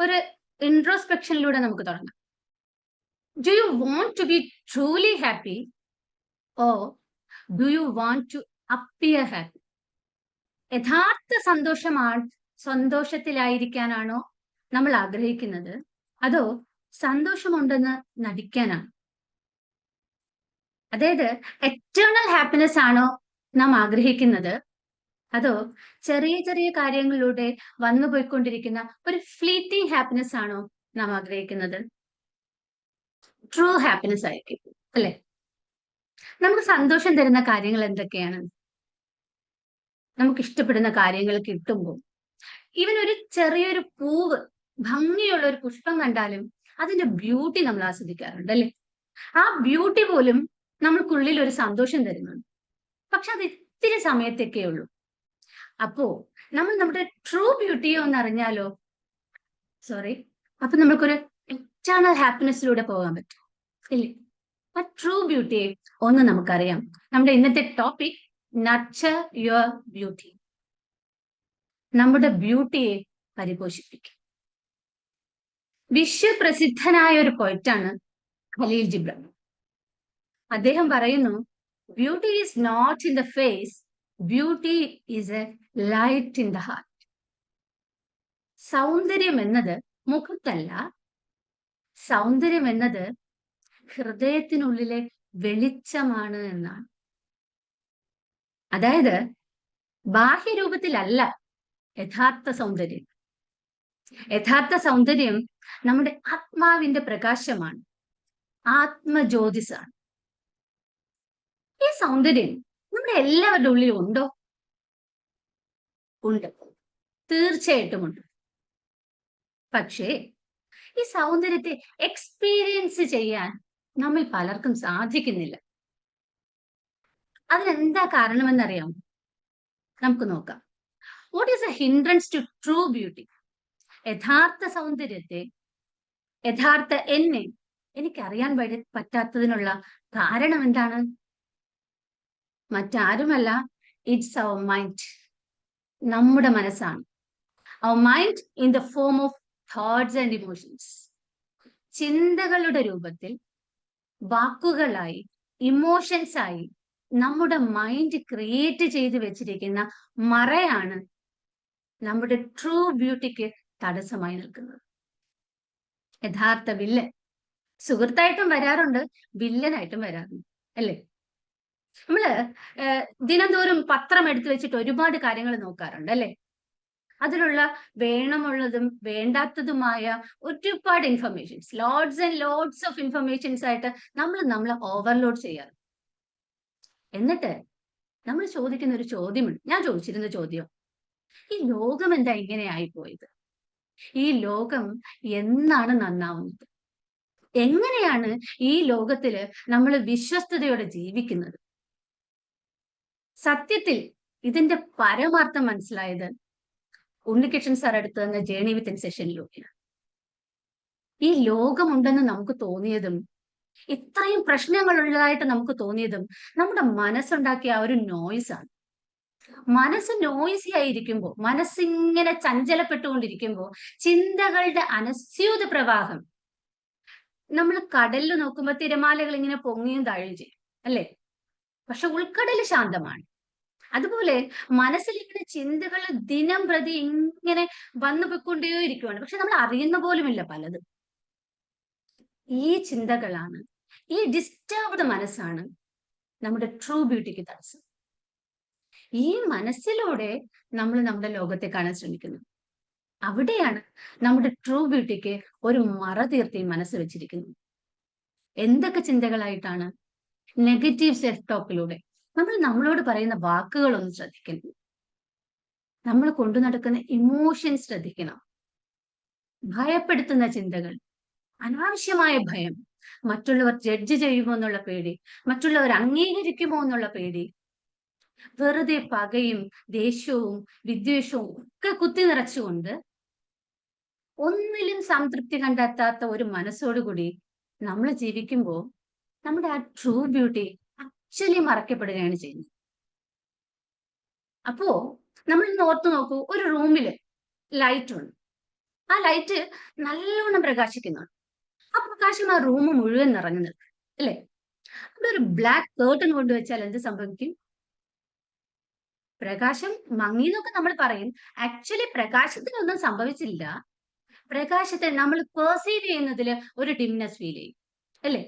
ഒരു ഇൻട്രോസ്പെക്ഷനിലൂടെ നമുക്ക് തുടങ്ങാം. Do you want to be truly happy or do you want to appear happy? യഥാർത്ഥ സന്തോഷത്തിലായിരിക്കാനാണോ നമ്മൾ ആഗ്രഹിക്കുന്നത്, അതോ സന്തോഷമുണ്ടെന്ന് നടിക്കാനാണ്? അതായത് എറ്റേണൽ ഹാപ്പിനെസ് ആണോ നാം ആഗ്രഹിക്കുന്നത്, അതോ ചെറിയ ചെറിയ കാര്യങ്ങളിലൂടെ വന്നു പോയിക്കൊണ്ടിരിക്കുന്ന ഒരു ഫ്ലീറ്റിംഗ് ഹാപ്പിനെസ് ആണോ നാം ആഗ്രഹിക്കുന്നത്? ട്രൂ ഹാപ്പിനെസ് ആയിരിക്കും അല്ലെ? നമുക്ക് സന്തോഷം തരുന്ന കാര്യങ്ങൾ എന്തൊക്കെയാണ്? നമുക്ക് ഇഷ്ടപ്പെടുന്ന കാര്യങ്ങൾ കിട്ടുമ്പോൾ, ഈവൻ ഒരു ചെറിയൊരു പൂവ്, ഭംഗിയുള്ള ഒരു പുഷ്പം കണ്ടാലും അതിന്റെ ബ്യൂട്ടി നമ്മൾ ആസ്വദിക്കാറുണ്ട് അല്ലെ? ആ ബ്യൂട്ടി പോലും നമ്മൾക്കുള്ളിൽ ഒരു സന്തോഷം തരുന്നുണ്ട്. പക്ഷെ അത് ഇത്തിരി സമയത്തേക്കേ ഉള്ളൂ. അപ്പോ നമ്മൾ നമ്മുടെ ട്രൂ ബ്യൂട്ടിയെ ഒന്ന് അറിഞ്ഞാലോ? സോറി, അപ്പൊ നമുക്കൊരു എറ്റേണൽ ഹാപ്പിനെസ്സിലൂടെ പോകാൻ പറ്റും ഇല്ലേ? ആ ട്രൂ ബ്യൂട്ടിയെ ഒന്ന് നമുക്കറിയാം. നമ്മുടെ ഇന്നത്തെ ടോപ്പിക് നർച്ചർ യുവർ ബ്യൂട്ടി. നമ്മുടെ ബ്യൂട്ടിയെ പരിപോഷിപ്പിക്കും. വിശ്വപ്രസിദ്ധനായ ഒരു പോയിറ്റാണ് ഖലീൽ ജിബ്രാൻ. അദ്ദേഹം പറയുന്നു, beauty is not in the face, beauty is a light in the heart. സൗന്ദര്യം എന്നത് മുഖത്തല്ല, സൗന്ദര്യം എന്നത് ഹൃദയത്തിനുള്ളിലെ വെളിച്ചമാണ് എന്നാണ്. അതായത് ബാഹ്യരൂപത്തിലല്ല യഥാർത്ഥ സൗന്ദര്യം. യഥാർത്ഥ സൗന്ദര്യം നമ്മുടെ ആത്മാവിന്റെ പ്രകാശമാണ്, ആത്മജ്യോതിസാണ്. ഈ സൗന്ദര്യം നമ്മുടെ എല്ലാവരുടെ ഉള്ളിലും ഉണ്ടോ? ഉണ്ട്, തീർച്ചയായിട്ടും ഉണ്ട്. പക്ഷേ ഈ സൗന്ദര്യത്തെ എക്സ്പീരിയൻസ് ചെയ്യാൻ നമ്മിൽ പലർക്കും സാധിക്കുന്നില്ല. അതിനെന്താ കാരണമെന്നറിയാമോ? നമുക്ക് നോക്കാം. What is a hindrance to true beauty? യഥാർത്ഥ സൗന്ദര്യത്തെ, യഥാർത്ഥ എന്നെ എനിക്കറിയാൻ പറ്റാത്തതിനുള്ള കാരണം എന്താണ്? മറ്റാരുമല്ല, ഇറ്റ്സ് അവർ മൈൻഡ്. നമ്മുടെ മനസ്സാണ്. Our mind in the form of thoughts and emotions. ചിന്തകളുടെ രൂപത്തിൽ, വാക്കുകളായി, ഇമോഷൻസ് ആയി നമ്മുടെ മൈൻഡ് ക്രിയേറ്റ് ചെയ്ത് വെച്ചിരിക്കുന്ന മറയാണ് നമ്മുടെ ട്രൂ ബ്യൂട്ടിക്ക് തടസ്സമായി നിൽക്കുന്നത്. യഥാർത്ഥ വില്ലൻ സുഹൃത്തായിട്ടും വരാറുണ്ട്, വില്ലനായിട്ടും വരാറുണ്ട് അല്ലേ? നമ്മള് ദിനംതോറും പത്രം എടുത്തു വെച്ചിട്ട് ഒരുപാട് കാര്യങ്ങൾ നോക്കാറുണ്ട് അല്ലെ? അതിലുള്ള വേണമുള്ളതും വേണ്ടാത്തതുമായ ഒരുപാട് informations, loads and loads of informations ആയിട്ട് നമ്മൾ ഓവർലോഡ് ചെയ്യാറ്. എന്നിട്ട് നമ്മൾ ചോദിക്കുന്ന ഒരു ചോദ്യമുണ്ട്, ഞാൻ ചോദിച്ചിരുന്ന ചോദ്യം, ഈ ലോകം എന്താ ഇങ്ങനെ ആയിപ്പോയത്? ഈ ലോകം എന്നാണ് നന്നാവുന്നത്? എങ്ങനെയാണ് ഈ ലോകത്തില് നമ്മൾ വിശ്വസ്തയോടെ ജീവിക്കുന്നത്? സത്യത്തിൽ ഇതിന്റെ പരമാർത്ഥം മനസ്സിലായത് ഉണ്ണികൃഷ്ണൻ സാർ എടുത്തു തന്ന ജേണി വിത്തിൻ സെഷനിലൂടെയാണ്. ഈ ലോകമുണ്ടെന്ന് നമുക്ക് തോന്നിയതും, ഇത്രയും പ്രശ്നങ്ങൾ ഉള്ളതായിട്ട് നമുക്ക് തോന്നിയതും നമ്മുടെ മനസ്സുണ്ടാക്കിയ ആ ഒരു നോയ്സ് ആണ്. മനസ്സ് നോയ്സി ആയിരിക്കുമ്പോൾ, മനസ്സിങ്ങനെ ചഞ്ചലപ്പെട്ടുകൊണ്ടിരിക്കുമ്പോൾ, ചിന്തകളുടെ അനസ്യൂത പ്രവാഹം, നമ്മൾ കടലിൽ നോക്കുമ്പോൾ തിരമാലകൾ ഇങ്ങനെ പൊങ്ങിയും താഴുകയും ചെയ്യും അല്ലെ? പക്ഷെ ഉൾക്കടൽ ശാന്തമാണ്. അതുപോലെ മനസ്സിലിങ്ങനെ ചിന്തകൾ ദിനം പ്രതി ഇങ്ങനെ വന്നു പോയിക്കൊണ്ടേയിരിക്കുവാണ്. പക്ഷെ നമ്മൾ അറിയുന്ന പോലുമില്ല പലതും. ഈ ചിന്തകളാണ്, ഈ ഡിസ്റ്റർബ്ഡ് മനസ്സാണ് നമ്മുടെ ട്രൂ ബ്യൂട്ടിക്ക് തടസ്സം. ഈ മനസ്സിലൂടെ നമ്മൾ നമ്മുടെ ലോകത്തെ കാണാൻ ശ്രമിക്കുന്നു. അവിടെയാണ് നമ്മുടെ ട്രൂ ബ്യൂട്ടിക്ക് ഒരു മറ തീർത്തി മനസ്സ് വെച്ചിരിക്കുന്നത്. എന്തൊക്കെ ചിന്തകളായിട്ടാണ്? നെഗറ്റീവ് സെൽഫ് ടോക്കിലൂടെ നമ്മൾ നമ്മളോട് പറയുന്ന വാക്കുകളൊന്നും ശ്രദ്ധിക്കണം. നമ്മൾ കൊണ്ടു നടക്കുന്ന ഇമോഷൻസ് ശ്രദ്ധിക്കണം. ഭയപ്പെടുത്തുന്ന ചിന്തകൾ, അനാവശ്യമായ ഭയം, മറ്റുള്ളവർ ജഡ്ജ് ചെയ്യുമോ എന്നുള്ള പേടി, മറ്റുള്ളവർ അംഗീകരിക്കുമോ എന്നുള്ള പേടി, വെറുതെ പകയും ദേഷ്യവും വിദ്വേഷവും ഒക്കെ കുത്തി നിറച്ചുകൊണ്ട് ഒന്നിലും സംതൃപ്തി കണ്ടെത്താത്ത ഒരു മനസ്സോടുകൂടി നമ്മൾ ജീവിക്കുമ്പോൾ നമ്മുടെ ആ ട്രൂ ബ്യൂട്ടി ആക്ച്വലി മറക്കപ്പെടുകയാണ് ചെയ്യുന്നത്. അപ്പോ നമ്മൾ ഇന്ന് ഓർത്തു നോക്കൂ, ഒരു റൂമില് ലൈറ്റ് ഉണ്ട്, ആ ലൈറ്റ് നല്ലോണം പ്രകാശിക്കുന്നുണ്ട്. ആ പ്രകാശം ആ റൂം മുഴുവൻ നിറഞ്ഞു നിൽക്കും, അല്ലേ? അവിടെ ഒരു ബ്ലാക്ക് കേർട്ടൺ കൊണ്ടുവച്ചാൽ എന്ത് സംഭവിക്കും? പ്രകാശം മങ്ങി എന്നൊക്കെ നമ്മൾ പറയും. ആക്ച്വലി പ്രകാശത്തിനൊന്നും സംഭവിച്ചില്ല. പ്രകാശത്തെ നമ്മൾ പെർസീവ് ചെയ്യുന്നതിൽ ഒരു ഡിംനെസ് ഫീൽ ചെയ്യും, അല്ലേ?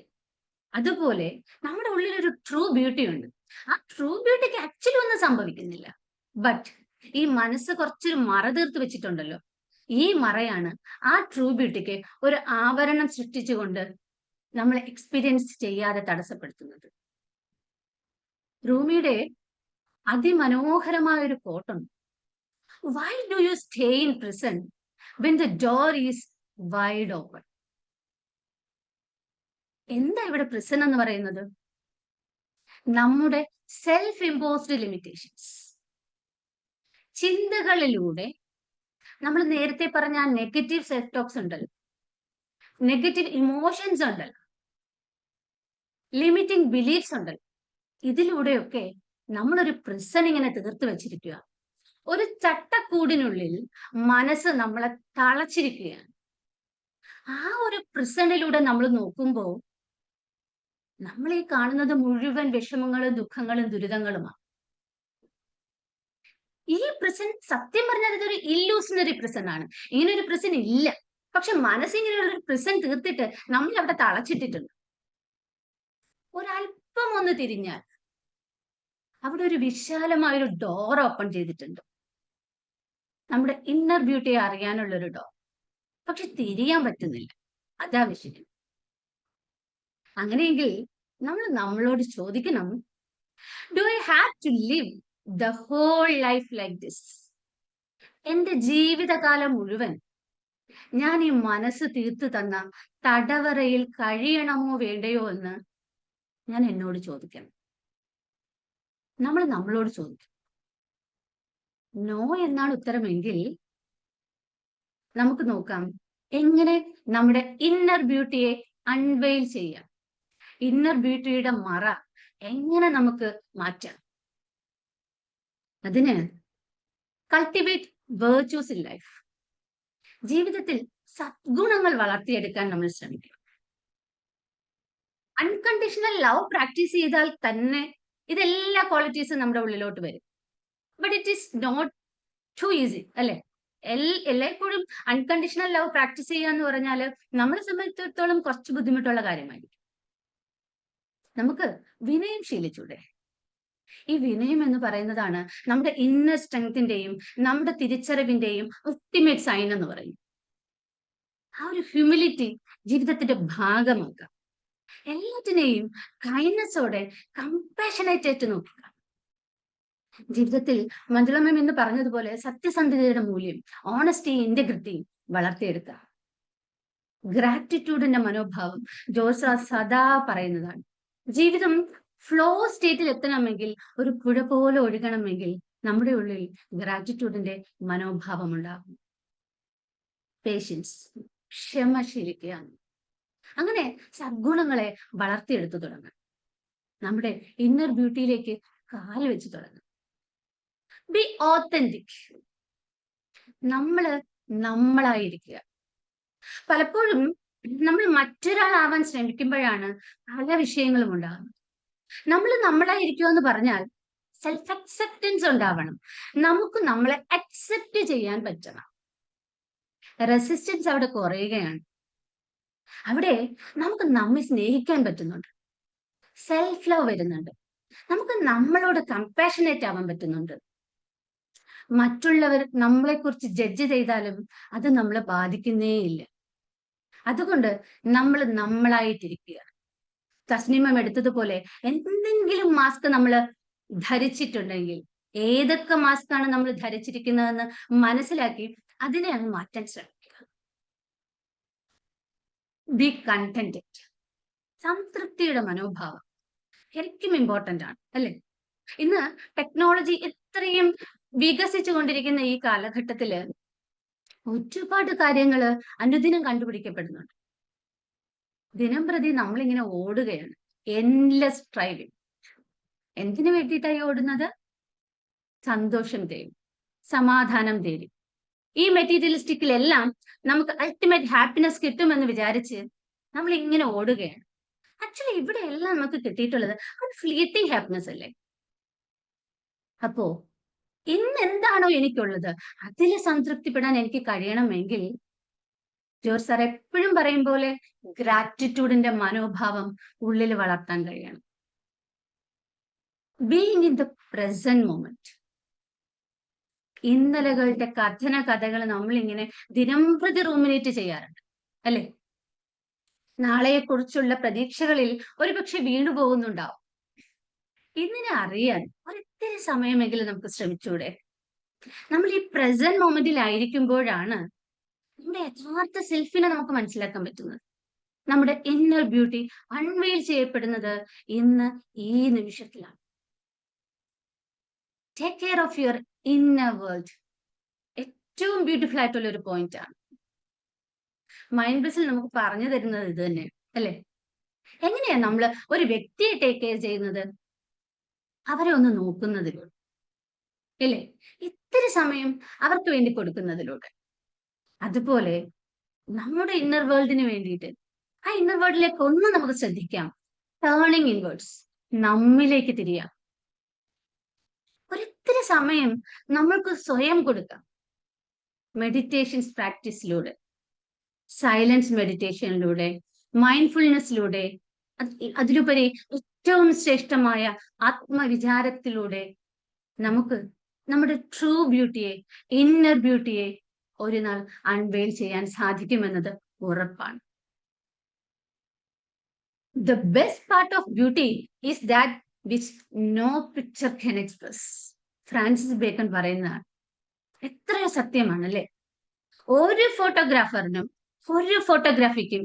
അതുപോലെ നമ്മുടെ ഉള്ളിൽ ഒരു ട്രൂ ബ്യൂട്ടി ഉണ്ട്. ആ ട്രൂ ബ്യൂട്ടിക്ക് ആക്ച്വലി ഒന്നും സംഭവിക്കുന്നില്ല. ബട്ട് ഈ മനസ്സ് കുറച്ചൊരു മറ തീർത്ത് വെച്ചിട്ടുണ്ടല്ലോ. ഈ മറയാണ് ആ ട്രൂ ബ്യൂട്ടിക്ക് ഒരു ആവരണം സൃഷ്ടിച്ചുകൊണ്ട് നമ്മൾ എക്സ്പീരിയൻസ് ചെയ്യാതെ തടസ്സപ്പെടുത്തുന്നത്. റൂമിയുടെ അതിമനോഹരമായ ഒരു കോട്ടുണ്ട്. Why do you stay in prison when the door is wide open? എന്താ ഇവിടെ പ്രിസൺ എന്ന് പറയുന്നത്? നമ്മുടെ സെൽഫ് ഇമ്പോസ്ഡ് ലിമിറ്റേഷൻസ്. ചിന്തകളിലൂടെ നമ്മൾ നേരത്തെ പറഞ്ഞ നെഗറ്റീവ് സെൽഫ് ടോക്സ് ഉണ്ടല്ലോ, നെഗറ്റീവ് ഇമോഷൻസ് ഉണ്ടല്ലോ, ലിമിറ്റിംഗ് ബിലീഫ്സ് ഉണ്ടല്ലോ, ഇതിലൂടെയൊക്കെ നമ്മളൊരു പ്രിസൺ ഇങ്ങനെ തീർത്ത് വെച്ചിരിക്കുക. ഒരു ചട്ടക്കൂടിനുള്ളിൽ മനസ്സ് നമ്മളെ തളച്ചിരിക്കുകയാണ്. ആ ഒരു പ്രിസണിലൂടെ നമ്മൾ നോക്കുമ്പോൾ നമ്മൾ ഈ കാണുന്നത് മുഴുവൻ വിഷമങ്ങളും ദുഃഖങ്ങളും ദുരിതങ്ങളുമാണ്. ഈ പ്രിസൺ സത്യം പറഞ്ഞാൽ ഇതൊരു ഇല്ലൂഷണറി പ്രിസൺ ആണ്. ഇങ്ങനെ ഒരു പ്രിസൺ ഇല്ല. പക്ഷെ മനസ്സിങ്ങനെയുള്ള ഒരു പ്രിസൺ തീർത്തിട്ട് നമ്മൾ അവിടെ തളച്ചിട്ടിട്ടുണ്ട്. ഒരല്പം ഒന്ന് തിരിഞ്ഞാൽ അവിടെ ഒരു വിശാലമായ ഒരു ഡോർ ഓപ്പൺ ചെയ്തിട്ടുണ്ട്. നമ്മുടെ ഇന്നർ ബ്യൂട്ടിയെ അറിയാനുള്ള ഒരു ഡോർ. പക്ഷെ തിരിയാൻ പറ്റുന്നില്ല. അതാ വിഷയം. അങ്ങനെയെങ്കിൽ നമ്മൾ നമ്മളോട് ചോദിക്കണം, do I have to live the whole life like this? എന്റെ ജീവിതകാലം മുഴുവൻ ഞാൻ ഈ മനസ്സ് തീർത്തു തന്ന തടവറയിൽ കഴിയണമോ വേണ്ടയോ എന്ന് ഞാൻ എന്നോട് ചോദിക്കണം. നമ്മൾ നമ്മളോട് ചോദിക്കും. നോ എന്നാണ് ഉത്തരമെങ്കിൽ നമുക്ക് നോക്കാം എങ്ങനെ നമ്മുടെ ഇന്നർ ബ്യൂട്ടിയെ അൺവെയിൽ ചെയ്യാം. ഇന്നർ ബ്യൂട്ടിയുടെ മറ എങ്ങനെ നമുക്ക് മാറ്റാം? അതിന് കൾട്ടിവേറ്റ് വേർച്യൂസ് ഇൻ ലൈഫ്. ജീവിതത്തിൽ സദ്ഗുണങ്ങൾ വളർത്തിയെടുക്കാൻ നമ്മൾ ശ്രമിക്കണം. അൺകണ്ടീഷണൽ ലവ് പ്രാക്ടീസ് ചെയ്താൽ തന്നെ ഇതെല്ലാ ക്വാളിറ്റീസും നമ്മുടെ ഉള്ളിലോട്ട് വരും. But it is not too easy, അല്ലെ? എല്ലായ്പ്പോഴും അൺകണ്ടീഷണൽ ലവ് പ്രാക്ടീസ് ചെയ്യുക എന്ന് പറഞ്ഞാൽ നമ്മളെ സംബന്ധിച്ചിടത്തോളം കുറച്ച് ബുദ്ധിമുട്ടുള്ള കാര്യമായിരിക്കും. നമുക്ക് വിനയം ശീലിച്ചൂടെ? ഈ വിനയം എന്ന് പറയുന്നതാണ് നമ്മുടെ ഇന്നർ സ്ട്രെങ്തിന്റെയും നമ്മുടെ തിരിച്ചറിവിന്റെയും അൾട്ടിമേറ്റ് സൈൻ എന്ന് പറയും. ആ ഒരു ഹ്യൂമിലിറ്റി ജീവിതത്തിന്റെ ഭാഗമാക്കാം. എല്ലാറ്റിനെയും കൈൻഡ്നെസ്സോടെ കമ്പാഷനേറ്റ് ആയിട്ട് നോക്കുക. ജീവിതത്തിൽ മഞ്ജുള മാം എന്ന് പറഞ്ഞതുപോലെ സത്യസന്ധതയുടെ മൂല്യം, ഓണസ്റ്റി, ഇന്റഗ്രിറ്റി വളർത്തിയെടുക്കുക. ഗ്രാറ്റിറ്റ്യൂഡിന്റെ മനോഭാവം ജോസ സദാ പറയുന്നതാണ്. ജീവിതം ഫ്ലോ സ്റ്റേറ്റിൽ എത്തണമെങ്കിൽ, ഒരു പുഴ പോലെ ഒഴുകണമെങ്കിൽ നമ്മുടെ ഉള്ളിൽ ഗ്രാറ്റിറ്റ്യൂഡിന്റെ മനോഭാവം ഉണ്ടാകും. പേഷ്യൻസ്, ക്ഷമ ശീലിക്കുക. അങ്ങനെ സദ്ഗുണങ്ങളെ വളർത്തിയെടുത്തു തുടങ്ങും. നമ്മുടെ ഇന്നർ ബ്യൂട്ടിയിലേക്ക് കാല് വെച്ച് തുടങ്ങും. Be authentic. നമ്മളായിരിക്കുക. പലപ്പോഴും നമ്മൾ മറ്റൊരാളാവാൻ ശ്രമിക്കുമ്പോഴാണ് പല വിഷയങ്ങളും ഉണ്ടാകുന്നത്. നമ്മളായിരിക്കുക എന്ന് പറഞ്ഞാൽ സെൽഫ് അക്സെപ്റ്റൻസ് ഉണ്ടാവണം. നമുക്ക് നമ്മളെ അക്സെപ്റ്റ് ചെയ്യാൻ പറ്റണം. റെസിസ്റ്റൻസ് അവിടെ കുറയുകയാണ്. അവിടെ നമുക്ക് നമ്മെ സ്നേഹിക്കാൻ പറ്റുന്നുണ്ട്. സെൽഫ് ലവ് വരുന്നുണ്ട്. നമുക്ക് നമ്മളോട് കമ്പാഷനേറ്റ് ആവാൻ പറ്റുന്നുണ്ട്. മറ്റുള്ളവർ നമ്മളെ കുറിച്ച് ജഡ്ജ് ചെയ്താലും അത് നമ്മളെ ബാധിക്കുന്നേയില്ല. അതുകൊണ്ട് നമ്മളായിട്ടിരിക്കുക. തസ്നിമം എടുത്തതുപോലെ എന്തെങ്കിലും മാസ്ക് നമ്മൾ ധരിച്ചിട്ടുണ്ടെങ്കിൽ, ഏതൊക്കെ മാസ്ക് ആണ് നമ്മൾ ധരിച്ചിരിക്കുന്നതെന്ന് മനസ്സിലാക്കി അതിനെ അങ്ങ് മാറ്റാൻ ശ്രമിക്കുക. B contented. സംതൃപ്തിയുടെ മനോഭാവം ശരിക്കും ഇമ്പോർട്ടന്റ് ആണ്, അല്ലെ? ഇന്ന് ടെക്നോളജി ഇത്രയും വികസിച്ചു കൊണ്ടിരിക്കുന്ന ഈ കാലഘട്ടത്തില് ഒരുപാട് കാര്യങ്ങള് അനുദിനം കണ്ടുപിടിക്കപ്പെടുന്നുണ്ട്. ദിനം പ്രതി നമ്മളിങ്ങനെ ഓടുകയാണ്. Endless driving. എന്തിനു വേണ്ടിയിട്ടായി ഓടുന്നത്? സന്തോഷം തേടി, സമാധാനം തേടി. ഈ മെറ്റീരിയലിസ്റ്റിക്കിലെല്ലാം നമുക്ക് അൾട്ടിമേറ്റ് ഹാപ്പിനെസ് കിട്ടുമെന്ന് വിചാരിച്ച് നമ്മൾ ഇങ്ങനെ ഓടുകയാണ്. ആക്ച്വലി ഇവിടെ എല്ലാം നമുക്ക് കിട്ടിയിട്ടുള്ളത് ഒരു ഫ്ലീറ്റിംഗ് ഹാപ്പിനെസ് അല്ലേ? അപ്പോ ഇന്ന് എന്താണോ എനിക്കുള്ളത് അതിൽ സംതൃപ്തിപ്പെടാൻ എനിക്ക് കഴിയണമെങ്കിൽ ജോർജ് സാർ എപ്പോഴും പറയും പോലെ ഗ്രാറ്റിറ്റ്യൂഡിന്റെ മനോഭാവം ഉള്ളിൽ വളർത്താൻ കഴിയണം. Being in the present moment. ഇന്നലകളുടെ കഥകൾ നമ്മളിങ്ങനെ ദിനംപ്രതി റൂമിനേറ്റ് ചെയ്യാറുണ്ട് അല്ലെ? നാളെയെ കുറിച്ചുള്ള പ്രതീക്ഷകളിൽ ഒരുപക്ഷെ വീണു പോകുന്നുണ്ടാവും. ഇതിനെ അറിയാൻ ഒരിത്തിരി സമയമെങ്കിലും നമുക്ക് ശ്രമിച്ചൂടെ? നമ്മൾ ഈ പ്രസന്റ് മൊമെന്റിൽ ആയിരിക്കുമ്പോഴാണ് നമ്മുടെ യഥാർത്ഥ സെൽഫിനെ നമുക്ക് മനസ്സിലാക്കാൻ പറ്റുന്നത്. നമ്മുടെ ഇന്നർ ബ്യൂട്ടി അൺവെയിൽ ചെയ്യപ്പെടുന്നത് ഇന്ന് ഈ നിമിഷത്തിലാണ്. Take care of your inner world. ഏറ്റവും ബ്യൂട്ടിഫുൾ ആയിട്ടുള്ള ഒരു പോയിന്റ് ആണ്. മൈൻഡ് ബസിൽ നമുക്ക് പറഞ്ഞു തരുന്നത് ഇത് തന്നെ അല്ലെ? എങ്ങനെയാ നമ്മൾ ഒരു വ്യക്തിയെ ടേക്ക് കെയർ ചെയ്യുന്നത്? അവരെ ഒന്ന് നോക്കുന്നതിലൂടെ അല്ലേ? ഇത്തിരി സമയം അവർക്ക് വേണ്ടി കൊടുക്കുന്നതിലൂടെ. അതുപോലെ നമ്മുടെ ഇന്നർ വേൾഡിന് വേണ്ടിയിട്ട് ആ ഇന്നർ വേൾഡിലേക്ക് ഒന്ന് നമുക്ക് ശ്രദ്ധിക്കാം. ടേണിങ് ഇൻവേർഡ്സ്, നമ്മിലേക്ക് തിരിയാം. ഒരിത്തിരി സമയം നമ്മൾക്ക് സ്വയം കൊടുക്കാം. മെഡിറ്റേഷൻസ് പ്രാക്ടീസിലൂടെ, സൈലൻസ് മെഡിറ്റേഷനിലൂടെ, മൈൻഡ്ഫുൾനെസ്സിലൂടെ, അതിലുപരി ഏറ്റവും ശ്രേഷ്ഠമായ ആത്മവിചാരത്തിലൂടെ നമുക്ക് നമ്മുടെ ട്രൂ ബ്യൂട്ടിയെ, ഇന്നർ ബ്യൂട്ടിയെ ഒരു നാൾ അൺവെയിൽ ചെയ്യാൻ സാധിക്കുമെന്നത് ഉറപ്പാണ്. The best part of beauty is that which no picture can express. Francis bacon പറയുന്നതാണ്. എത്രയോ സത്യമാണ് അല്ലെ? ഒരു ഫോട്ടോഗ്രാഫറിനും ഒരു ഫോട്ടോഗ്രാഫിക്കും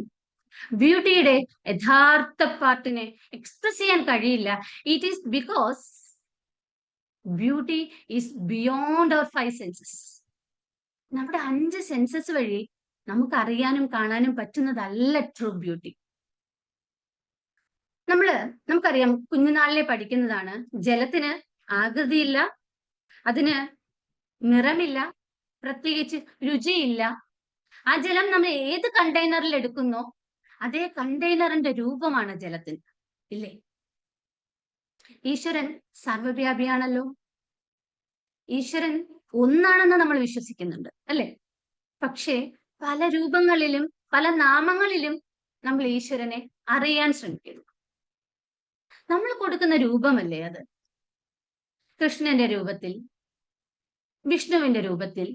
ബ്യൂട്ടിയുടെ യഥാർത്ഥ പാർട്ടിനെ എക്സ്പ്രസ് ചെയ്യാൻ കഴിയില്ല. It is because beauty is beyond our 5 senses. നമ്മുടെ 5 സെൻസസ് വഴി നമുക്ക് അറിയാനും കാണാനും പറ്റുന്നതല്ല ട്രൂ ബ്യൂട്ടി. നമുക്കറിയാം, കുഞ്ഞുനാളിലെ പഠിക്കുന്നതാണ്, ജലത്തിന് ആകൃതിയില്ല, അതിന് നിറമില്ല, പ്രത്യേകിച്ച് രുചിയില്ല. ആ ജലം നമ്മൾ ഏത് കണ്ടെയ്നറിൽ എടുക്കുന്നോ അതേ കണ്ടെയ്നറിന്റെ രൂപമാണ് ജലത്തിന്, ഇല്ലേ? ഈശ്വരൻ സർവ്വവ്യാപിയാണല്ലോ. ഈശ്വരൻ ഒന്നാണെന്ന് നമ്മൾ വിശ്വസിക്കുന്നുണ്ട് അല്ലെ? പക്ഷേ പല രൂപങ്ങളിലും പല നാമങ്ങളിലും നമ്മൾ ഈശ്വരനെ അറിയാൻ ശ്രമിക്കുന്നു. നമ്മൾ കൊടുക്കുന്ന രൂപമല്ലേ അത്? കൃഷ്ണന്റെ രൂപത്തിൽ, വിഷ്ണുവിന്റെ രൂപത്തിൽ,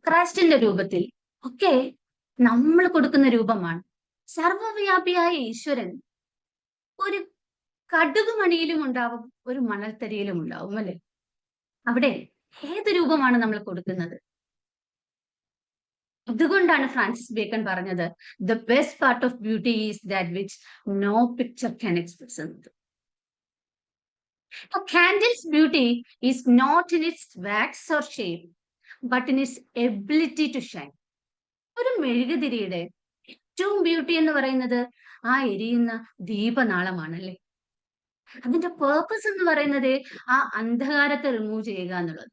ക്രൈസ്റ്റിന്റെ രൂപത്തിൽ ഒക്കെ നമ്മൾ കൊടുക്കുന്ന രൂപമാണ്. സർവ്വവ്യാപിയായ ഈശ്വരൻ ഒരു കടുകുമണിയിലും ഉണ്ടാവും, ഒരു മണൽത്തരിയിലും ഉണ്ടാവും അല്ലെ? അവിടെ ഏത് രൂപമാണ് നമ്മൾ കൊടുക്കുന്നത്? അതുകൊണ്ടാണ് ഫ്രാൻസിസ് ബേക്കൺ പറഞ്ഞത്, the best part of beauty is that which no picture can express എന്നത്. A candle's beauty is not in its wax or shape, but in its ability to shine. ഒരു മെഴുകുതിരിയുടെ ഏറ്റവും ബ്യൂട്ടി എന്ന് പറയുന്നത് ആ എരിയുന്ന ദീപനാളമാണ് അല്ലെ? അതിന്റെ പേർപ്പസ് എന്ന് പറയുന്നത് ആ അന്ധകാരത്തെ റിമൂവ് ചെയ്യുക എന്നുള്ളത്.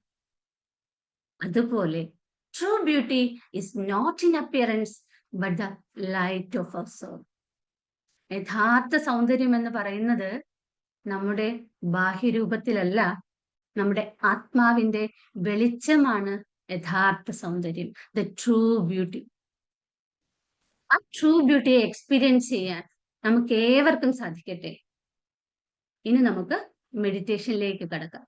അതുപോലെ true beauty is not in appearance but the light of our soul. യഥാർത്ഥ സൗന്ദര്യം എന്ന് പറയുന്നത് നമ്മുടെ ബാഹ്യരൂപത്തിലല്ല, നമ്മുടെ ആത്മാവിന്റെ വെളിച്ചമാണ് യഥാർത്ഥ സൗന്ദര്യം, ദ ട്രൂ ബ്യൂട്ടി. ആ ട്രൂ ബ്യൂട്ടിയെ എക്സ്പീരിയൻസ് ചെയ്യാൻ നമുക്ക് ഏവർക്കും സാധിക്കട്ടെ. ഇനി നമുക്ക് മെഡിറ്റേഷനിലേക്ക് കടക്കാം.